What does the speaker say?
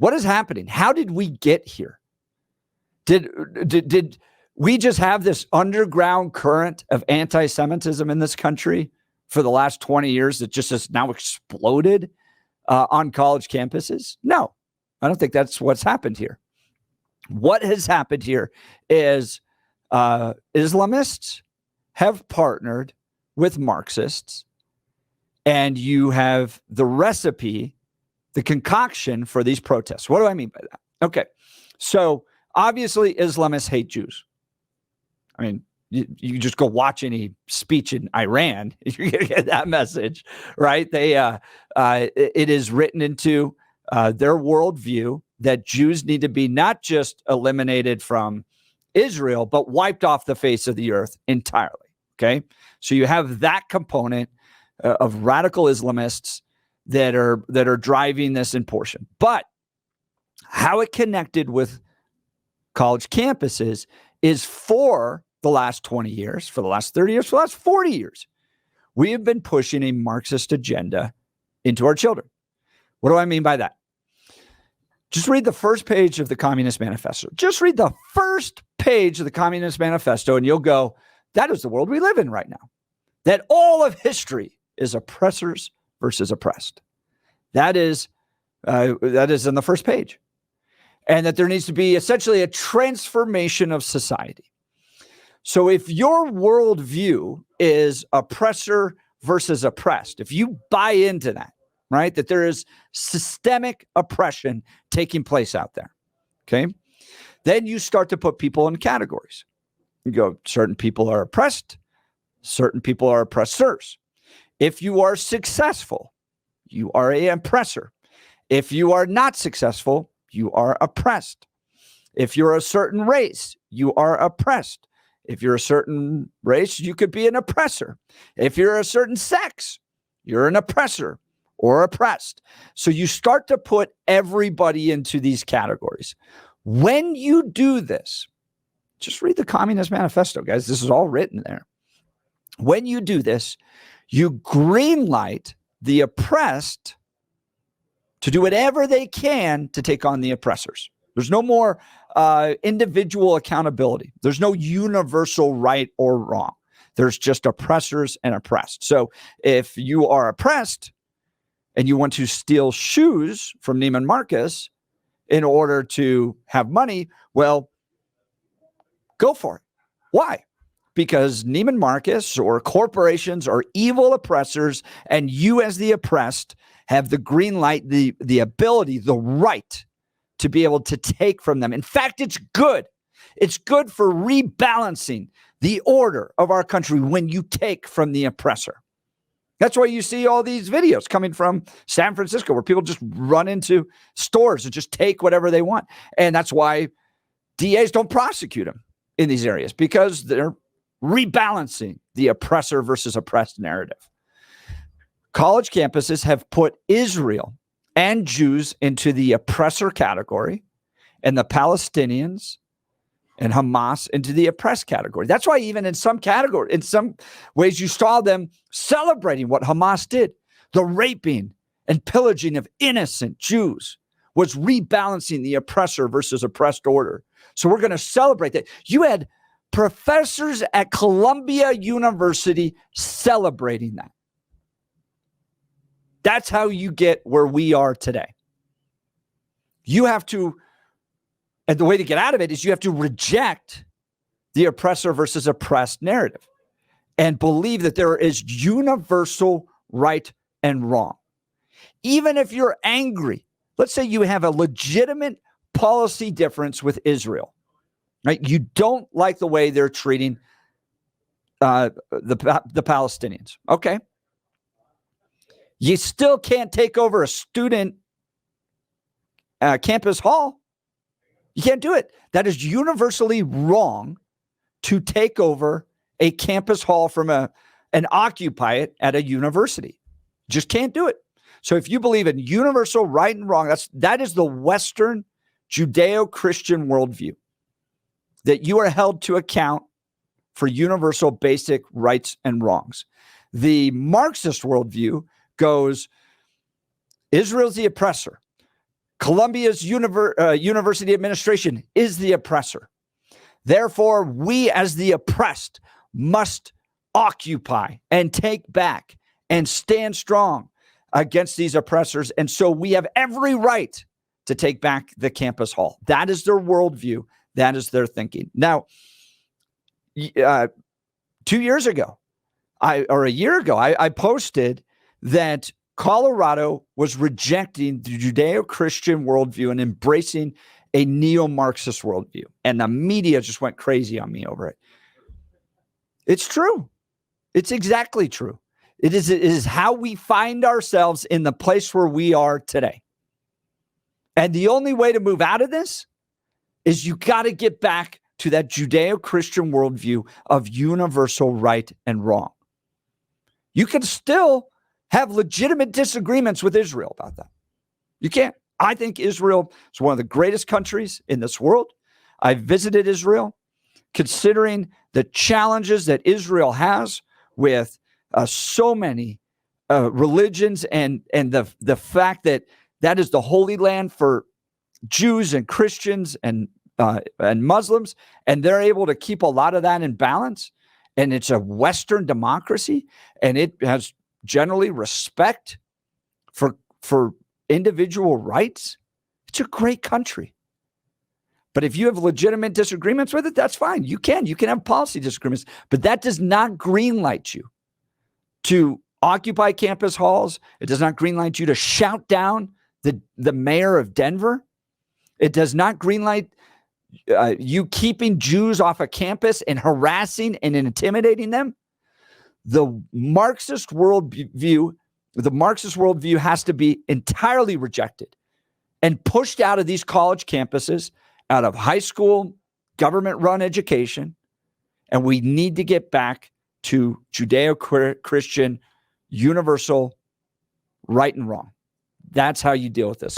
What is happening? How did we get here? Did we just have this underground current of anti-Semitism in this country for the last 20 years that just has now exploded on college campuses? No, I don't think that's what's happened here. What has happened here is Islamists have partnered with Marxists, and you have the recipe, the concoction for these protests. What do I mean by that? Okay, so obviously Islamists hate Jews. I mean, you just go watch any speech in Iran, you're going to get that message, right? It is written into their worldview that Jews need to be not just eliminated from Israel, but wiped off the face of the earth entirely. Okay, so you have that component of radical Islamists that are driving this in portion. But how it connected with college campuses is for the last 20 years, for the last 30 years, for the last 40 years, we have been pushing a Marxist agenda into our children. What do I mean by that? Just read the first page of the Communist Manifesto. Just read the first page of the Communist Manifesto, and you'll go, that is the world we live in right now. That all of history is oppressors versus oppressed. That is in the first page. And that there needs to be essentially a transformation of society. So if your worldview is oppressor versus oppressed, if you buy into that, right, that there is systemic oppression taking place out there, okay, then you start to put people in categories. You go, certain people are oppressed, certain people are oppressors. If you are successful, you are an oppressor. If you are not successful, you are oppressed. If you're a certain race, you are oppressed. If you're a certain race, you could be an oppressor. If you're a certain sex, you're an oppressor or oppressed. So you start to put everybody into these categories. When you do this, just read the Communist Manifesto, guys. This is all written there. When you do this, you greenlight the oppressed to do whatever they can to take on the oppressors. There's no more individual accountability. There's no universal right or wrong. There's just oppressors and oppressed. So if you are oppressed and you want to steal shoes from Neiman Marcus in order to have money, well, go for it. Why? Because Neiman Marcus or corporations are evil oppressors, and you as the oppressed have the green light, the ability, the right to be able to take from them. In fact, it's good. It's good for rebalancing the order of our country when you take from the oppressor. That's why you see all these videos coming from San Francisco where people just run into stores and just take whatever they want. And that's why DAs don't prosecute them in these areas, because they're rebalancing the oppressor versus oppressed narrative. College campuses have put Israel and Jews into the oppressor category and the Palestinians and Hamas into the oppressed category. That's why even in some ways you saw them celebrating what Hamas did. The raping and pillaging of innocent Jews was rebalancing the oppressor versus oppressed order. So we're going to celebrate that. You had professors at Columbia University celebrating that. That's how you get where we are today. You have to, and the way to get out of it is you have to reject the oppressor versus oppressed narrative and believe that there is universal right and wrong. Even if you're angry, let's say you have a legitimate policy difference with Israel, right? You don't like the way they're treating the Palestinians. Okay. You still can't take over a student campus hall. You can't do it. That is universally wrong to take over a campus hall from and occupy it at a university. Just can't do it. So if you believe in universal right and wrong, that is the Western Judeo-Christian worldview, that you are held to account for universal basic rights and wrongs. The Marxist worldview goes, Israel's the oppressor. Columbia's university administration is the oppressor. Therefore, we as the oppressed must occupy and take back and stand strong against these oppressors. And so we have every right to take back the campus hall. That is their worldview. That is their thinking. Now, 2 years ago, or a year ago, I posted that Colorado was rejecting the Judeo-Christian worldview and embracing a neo-Marxist worldview. And the media just went crazy on me over it. It's true. It's exactly true. It is how we find ourselves in the place where we are today. And the only way to move out of this is you got to get back to that Judeo-Christian worldview of universal right and wrong. You can still have legitimate disagreements with Israel about that. You can't. I think Israel is one of the greatest countries in this world. I visited Israel. Considering the challenges that Israel has with so many religions and the fact that that is the Holy Land for Jews and Christians and Muslims, and they're able to keep a lot of that in balance. And it's a Western democracy, and it has generally respect for individual rights. It's a great country. But if you have legitimate disagreements with it, that's fine. You can have policy disagreements, but that does not greenlight you to occupy campus halls. It does not greenlight you to shout down the mayor of Denver. It does not greenlight you keeping Jews off of campus and harassing and intimidating them. The Marxist worldview has to be entirely rejected and pushed out of these college campuses, out of high school, government-run education, and we need to get back to Judeo-Christian universal right and wrong. That's how you deal with this.